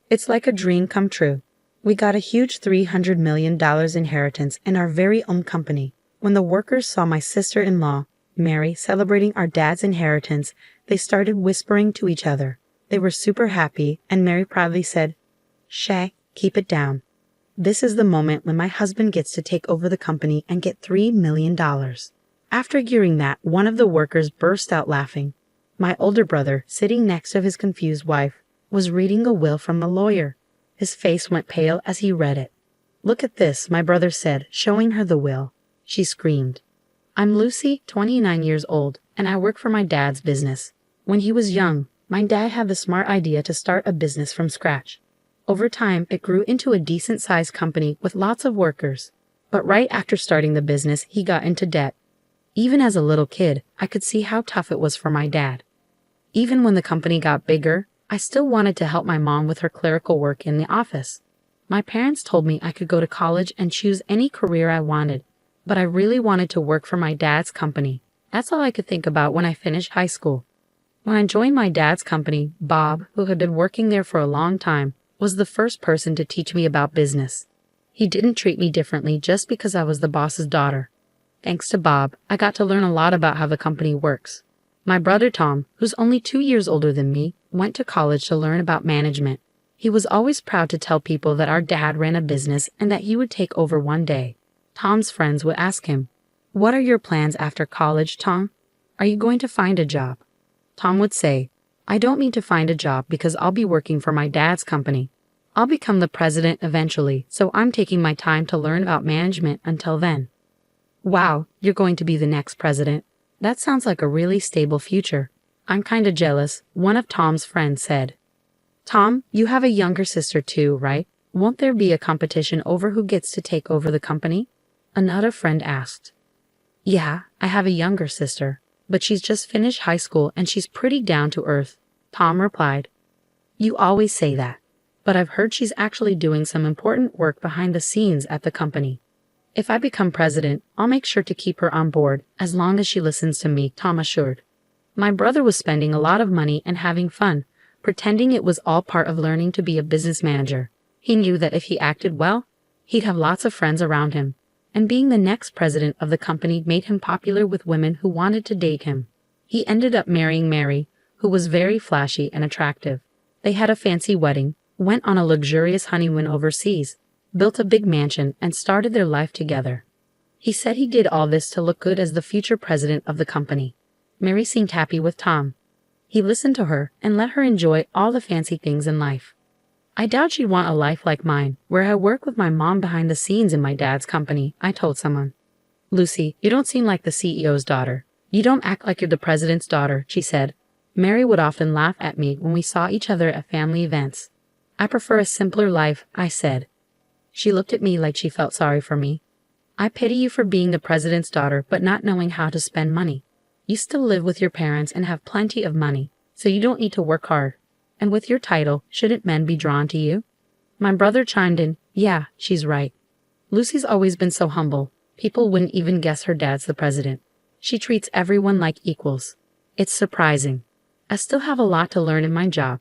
It's like a dream come true. We got a huge $300 million inheritance in our very own company. When the workers saw my sister-in-law, Mary, celebrating our dad's inheritance, they started whispering to each other. They were super happy, and Mary proudly said, "Shay, keep it down. This is the moment when my husband gets to take over the company and get $3 million. After hearing that, one of the workers burst out laughing. My older brother, sitting next to his confused wife, was reading a will from a lawyer. His face went pale as he read it. "Look at this," my brother said, showing her the will. She screamed. "I'm Lucy, 29 years old, and I work for my dad's business. When he was young, my dad had the smart idea to start a business from scratch. Over time, it grew into a decent-sized company with lots of workers. But right after starting the business, he got into debt. Even as a little kid, I could see how tough it was for my dad. Even when the company got bigger, I still wanted to help my mom with her clerical work in the office. My parents told me I could go to college and choose any career I wanted, but I really wanted to work for my dad's company. That's all I could think about when I finished high school. When I joined my dad's company, Bob, who had been working there for a long time, was the first person to teach me about business. He didn't treat me differently just because I was the boss's daughter. Thanks to Bob, I got to learn a lot about how the company works. My brother Tom, who's only 2 years older than me, went to college to learn about management. He was always proud to tell people that our dad ran a business and that he would take over one day. Tom's friends would ask him, "What are your plans after college, Tom? Are you going to find a job?" Tom would say, "I don't mean to find a job because I'll be working for my dad's company. I'll become the president eventually, so I'm taking my time to learn about management until then." "Wow, you're going to be the next president. That sounds like a really stable future. I'm kinda jealous," one of Tom's friends said. "Tom, you have a younger sister too, right? Won't there be a competition over who gets to take over the company?" Another friend asked. "Yeah, I have a younger sister, but she's just finished high school and she's pretty down to earth," Tom replied. "You always say that, but I've heard she's actually doing some important work behind the scenes at the company. If I become president, I'll make sure to keep her on board as long as she listens to me," Tom assured. My brother was spending a lot of money and having fun, pretending it was all part of learning to be a business manager. He knew that if he acted well, he'd have lots of friends around him, and being the next president of the company made him popular with women who wanted to date him. He ended up marrying Mary, who was very flashy and attractive. They had a fancy wedding, went on a luxurious honeymoon overseas, built a big mansion, and started their life together. He said he did all this to look good as the future president of the company. Mary seemed happy with Tom. He listened to her and let her enjoy all the fancy things in life. "I doubt she'd want a life like mine, where I work with my mom behind the scenes in my dad's company," I told someone. "Lucy, you don't seem like the CEO's daughter. You don't act like you're the president's daughter," she said. Mary would often laugh at me when we saw each other at family events. "I prefer a simpler life," I said. She looked at me like she felt sorry for me. "I pity you for being the president's daughter but not knowing how to spend money. You still live with your parents and have plenty of money, so you don't need to work hard. And with your title, shouldn't men be drawn to you?" My brother chimed in, "Yeah, she's right. Lucy's always been so humble. People wouldn't even guess her dad's the president. She treats everyone like equals. It's surprising. I still have a lot to learn in my job.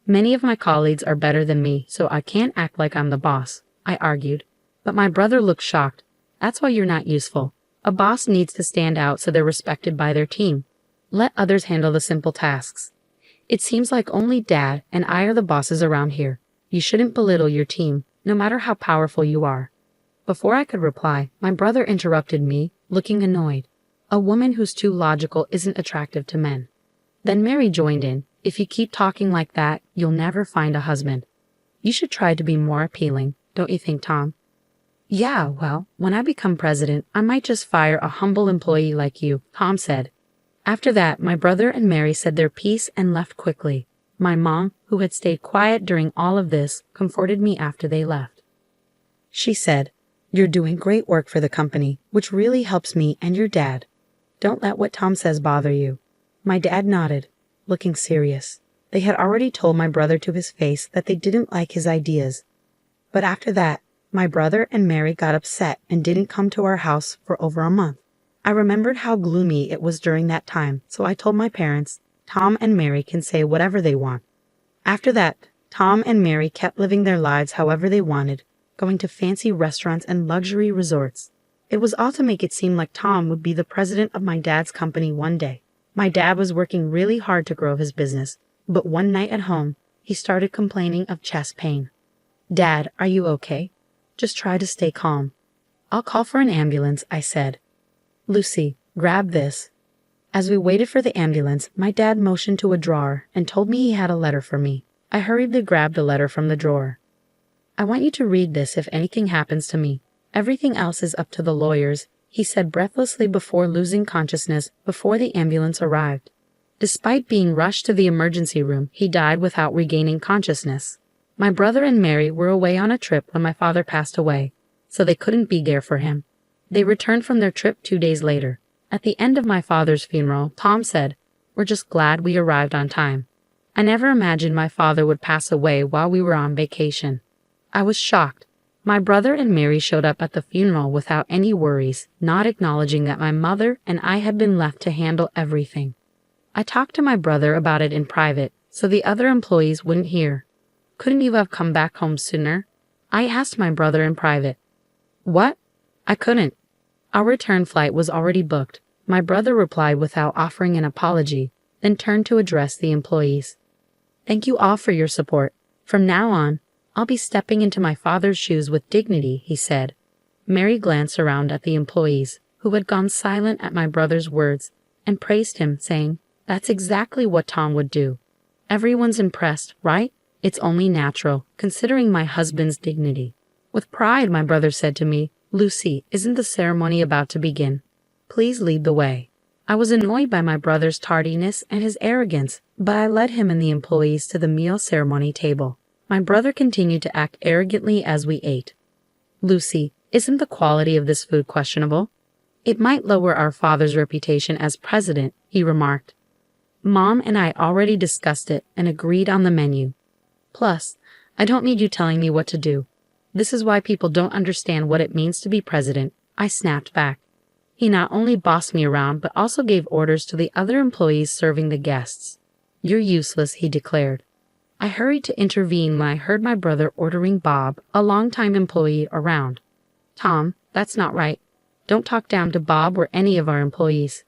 Many of my colleagues are better than me, so I can't act like I'm the boss," I argued. But my brother looked shocked. "That's why you're not useful. A boss needs to stand out so they're respected by their team. Let others handle the simple tasks. It seems like only Dad and I are the bosses around here. You shouldn't belittle your team, no matter how powerful you are." Before I could reply, my brother interrupted me, looking annoyed. "A woman who's too logical isn't attractive to men." Then Mary joined in, "If you keep talking like that, you'll never find a husband. You should try to be more appealing, don't you think, Tom?" "Yeah, well, when I become president, I might just fire a humble employee like you," Tom said. After that, my brother and Mary said their piece and left quickly. My mom, who had stayed quiet during all of this, comforted me after they left. She said, "You're doing great work for the company, which really helps me and your dad. Don't let what Tom says bother you." My dad nodded, looking serious. They had already told my brother to his face that they didn't like his ideas. But after that, my brother and Mary got upset and didn't come to our house for over a month. I remembered how gloomy it was during that time, so I told my parents, "Tom and Mary can say whatever they want." After that, Tom and Mary kept living their lives however they wanted, going to fancy restaurants and luxury resorts. It was all to make it seem like Tom would be the president of my dad's company one day. My dad was working really hard to grow his business, but one night at home, he started complaining of chest pain. "Dad, are you okay? Just try to stay calm." "I'll call for an ambulance," I said. "Lucy, grab this." As we waited for the ambulance, my dad motioned to a drawer and told me he had a letter for me. I hurriedly grabbed the letter from the drawer. "I want you to read this if anything happens to me. Everything else is up to the lawyers," he said breathlessly before losing consciousness before the ambulance arrived. Despite being rushed to the emergency room, he died without regaining consciousness. My brother and Mary were away on a trip when my father passed away, so they couldn't be there for him. They returned from their trip 2 days later. At the end of my father's funeral, Tom said, "We're just glad we arrived on time. I never imagined my father would pass away while we were on vacation." I was shocked. My brother and Mary showed up at the funeral without any worries, not acknowledging that my mother and I had been left to handle everything. I talked to my brother about it in private, so the other employees wouldn't hear. "Couldn't you have come back home sooner?" I asked my brother in private. "What? I couldn't. Our return flight was already booked," my brother replied without offering an apology, then turned to address the employees. "Thank you all for your support. From now on, I'll be stepping into my father's shoes with dignity," he said. Mary glanced around at the employees, who had gone silent at my brother's words, and praised him, saying, "That's exactly what Tom would do." "Everyone's impressed, right? It's only natural, considering my husband's dignity." With pride, my brother said to me, "Lucy, isn't the ceremony about to begin? Please lead the way." I was annoyed by my brother's tardiness and his arrogance, but I led him and the employees to the meal ceremony table. My brother continued to act arrogantly as we ate. "Lucy, isn't the quality of this food questionable? It might lower our father's reputation as president," he remarked. "Mom and I already discussed it and agreed on the menu. Plus, I don't need you telling me what to do. This is why people don't understand what it means to be president," I snapped back. He not only bossed me around, but also gave orders to the other employees serving the guests. "You're useless," he declared. I hurried to intervene when I heard my brother ordering Bob, a longtime employee, around. "Tom, that's not right. Don't talk down to Bob or any of our employees.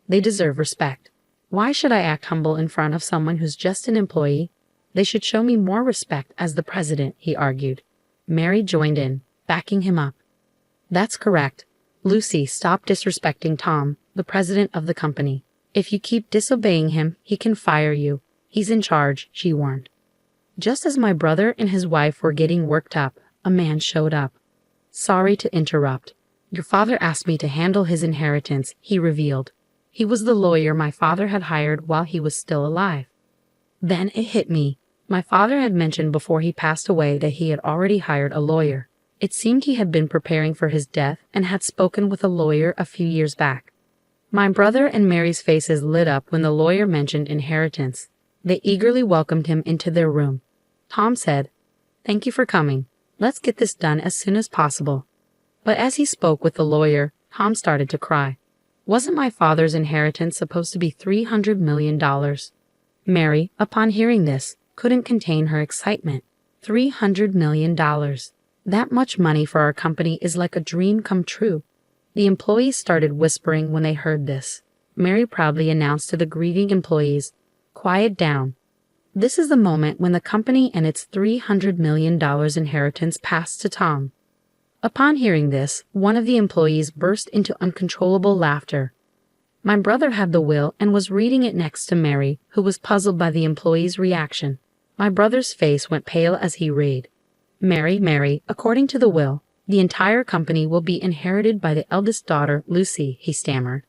They deserve respect. Why should I act humble in front of someone who's just an employee? They should show me more respect as the president," he argued. Mary joined in, backing him up. "That's correct. Lucy, stop disrespecting Tom, the president of the company. If you keep disobeying him, he can fire you. He's in charge," she warned. Just as my brother and his wife were getting worked up, a man showed up. "Sorry to interrupt. Your father asked me to handle his inheritance," he revealed. He was the lawyer my father had hired while he was still alive. Then it hit me. My father had mentioned before he passed away that he had already hired a lawyer. It seemed he had been preparing for his death and had spoken with a lawyer a few years back. My brother and Mary's faces lit up when the lawyer mentioned inheritance. They eagerly welcomed him into their room. Tom said, "Thank you for coming. Let's get this done as soon as possible." But as he spoke with the lawyer, Tom started to cry. Wasn't my father's inheritance supposed to be $300 million? Mary, upon hearing this, couldn't contain her excitement. $300 million. That much money for our company is like a dream come true. The employees started whispering when they heard this. Mary proudly announced to the grieving employees, "Quiet down. This is the moment when the company and its $300 million inheritance passed to Tom." Upon hearing this, one of the employees burst into uncontrollable laughter. My brother had the will and was reading it next to Mary, who was puzzled by the employee's reaction. My brother's face went pale as he read, Mary, according to the will, the entire company will be inherited by the eldest daughter, Lucy," he stammered.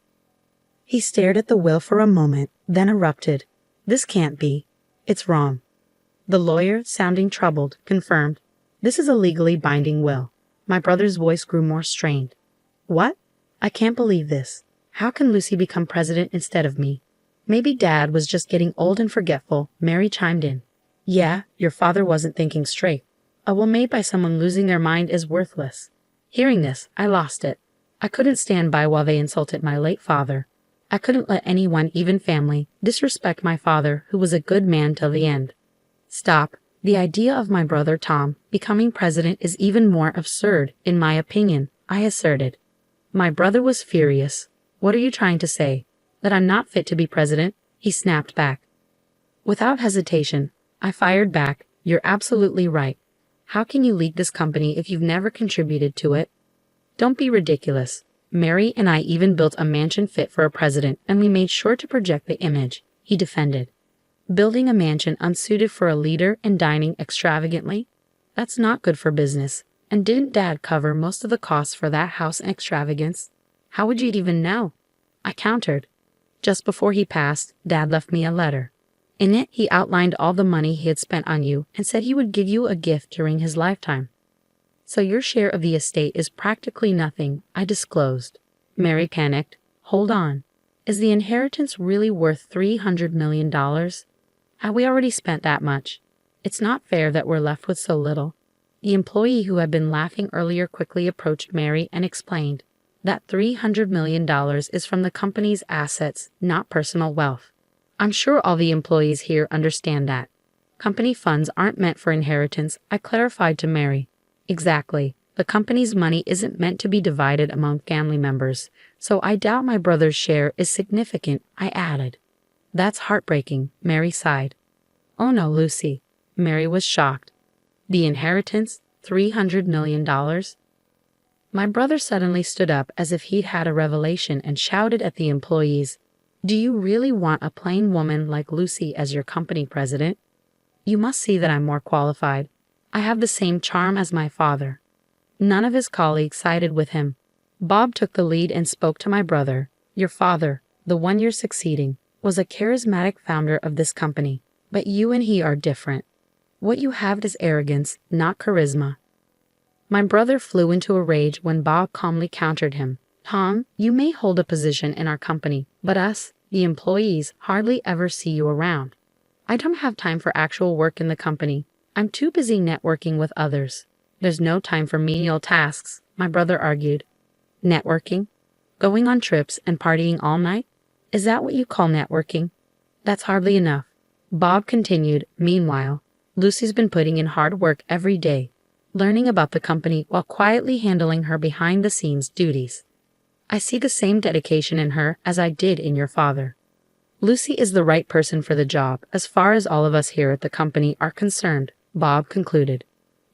He stared at the will for a moment, then erupted, "This can't be. It's wrong." The lawyer, sounding troubled, confirmed, "This is a legally binding will." My brother's voice grew more strained. "What? I can't believe this. How can Lucy become president instead of me?" "Maybe Dad was just getting old and forgetful," Mary chimed in. "Yeah, your father wasn't thinking straight. A will made by someone losing their mind is worthless." Hearing this, I lost it. I couldn't stand by while they insulted my late father. I couldn't let anyone, even family, disrespect my father, who was a good man till the end. "Stop. The idea of my brother Tom becoming president is even more absurd, in my opinion, I asserted. My brother was furious. What are you trying to say? That I'm not fit to be president? He snapped back. Without hesitation, I fired back, you're absolutely right. How can you lead this company if you've never contributed to it? Don't be ridiculous. Mary and I even built a mansion fit for a president, and we made sure to project the image, he defended. Building a mansion unsuited for a leader and dining extravagantly? That's not good for business. And didn't Dad cover most of the costs for that house and extravagance? How would you even know? I countered. Just before he passed, Dad left me a letter. In it, he outlined all the money he had spent on you and said he would give you a gift during his lifetime. So your share of the estate is practically nothing, I disclosed. Mary panicked. Hold on. Is the inheritance really worth $300 million? Have we already spent that much? It's not fair that we're left with so little. The employee who had been laughing earlier quickly approached Mary and explained that $300 million is from the company's assets, not personal wealth. I'm sure all the employees here understand that. Company funds aren't meant for inheritance, I clarified to Mary. Exactly. The company's money isn't meant to be divided among family members, so I doubt my brother's share is significant, I added. That's heartbreaking, Mary sighed. Oh no, Lucy. Mary was shocked. The inheritance? $300 million? My brother suddenly stood up as if he'd had a revelation and shouted at the employees, Do you really want a plain woman like Lucy as your company president? You must see that I'm more qualified. I have the same charm as my father. None of his colleagues sided with him. Bob took the lead and spoke to my brother. Your father, the one you're succeeding, was a charismatic founder of this company, but you and he are different. What you have is arrogance, not charisma. My brother flew into a rage when Bob calmly countered him. Tom, you may hold a position in our company, but us, the employees, hardly ever see you around. I don't have time for actual work in the company. I'm too busy networking with others. There's no time for menial tasks, my brother argued. Networking? Going on trips and partying all night? Is that what you call networking? That's hardly enough. Bob continued, meanwhile, Lucy's been putting in hard work every day, learning about the company while quietly handling her behind-the-scenes duties. I see the same dedication in her as I did in your father. Lucy is the right person for the job, as far as all of us here at the company are concerned, Bob concluded.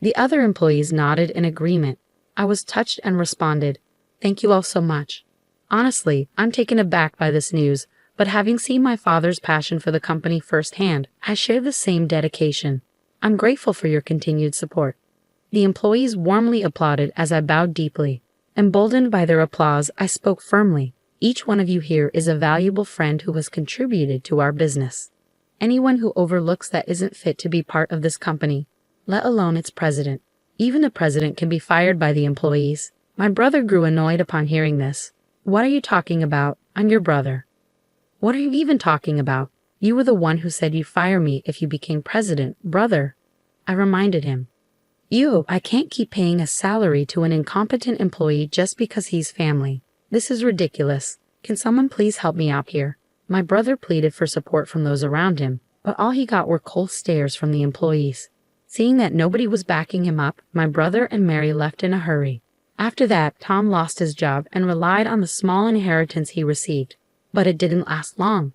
The other employees nodded in agreement. I was touched and responded, Thank you all so much. Honestly, I'm taken aback by this news, but having seen my father's passion for the company firsthand, I share the same dedication. I'm grateful for your continued support. The employees warmly applauded as I bowed deeply. Emboldened by their applause, I spoke firmly. Each one of you here is a valuable friend who has contributed to our business. Anyone who overlooks that isn't fit to be part of this company, let alone its president. Even the president can be fired by the employees. My brother grew annoyed upon hearing this. What are you talking about? I'm your brother. What are you even talking about? You were the one who said you'd fire me if you became president, brother. I reminded him. I can't keep paying a salary to an incompetent employee just because he's family. This is ridiculous. Can someone please help me out here? My brother pleaded for support from those around him, but all he got were cold stares from the employees. Seeing that nobody was backing him up, my brother and Mary left in a hurry. After that, Tom lost his job and relied on the small inheritance he received. But it didn't last long.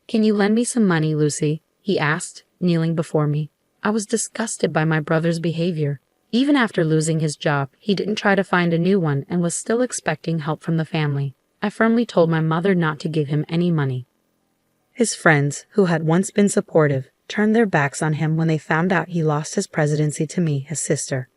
Can you lend me some money, Lucy? He asked, kneeling before me. I was disgusted by my brother's behavior. Even after losing his job, he didn't try to find a new one and was still expecting help from the family. I firmly told my mother not to give him any money. His friends, who had once been supportive, turned their backs on him when they found out he lost his presidency to me, his sister.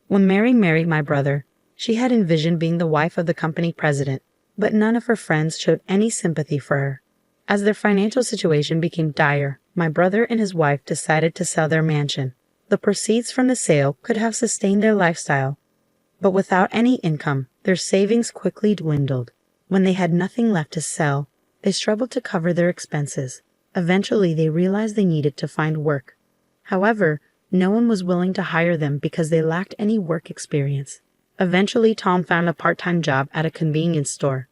When Mary married my brother, she had envisioned being the wife of the company president, but none of her friends showed any sympathy for her. As their financial situation became dire, my brother and his wife decided to sell their mansion. The proceeds from the sale could have sustained their lifestyle, but without any income, their savings quickly dwindled. When they had nothing left to sell, they struggled to cover their expenses. Eventually, they realized they needed to find work. However, no one was willing to hire them because they lacked any work experience. Eventually, Tom found a part-time job at a convenience store.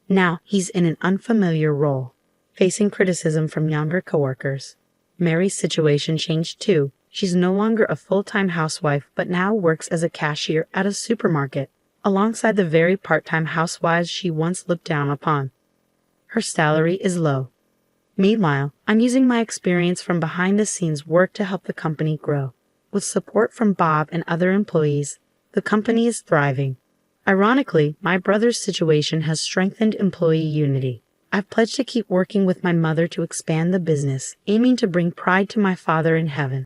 Now, he's in an unfamiliar role, facing criticism from younger coworkers. Mary's situation changed too. She's no longer a full-time housewife, but now works as a cashier at a supermarket, alongside the very part-time housewives she once looked down upon. Her salary is low. Meanwhile, I'm using my experience from behind-the-scenes work to help the company grow. With support from Bob and other employees, the company is thriving. Ironically, my brother's situation has strengthened employee unity. I've pledged to keep working with my mother to expand the business, aiming to bring pride to my Father in heaven.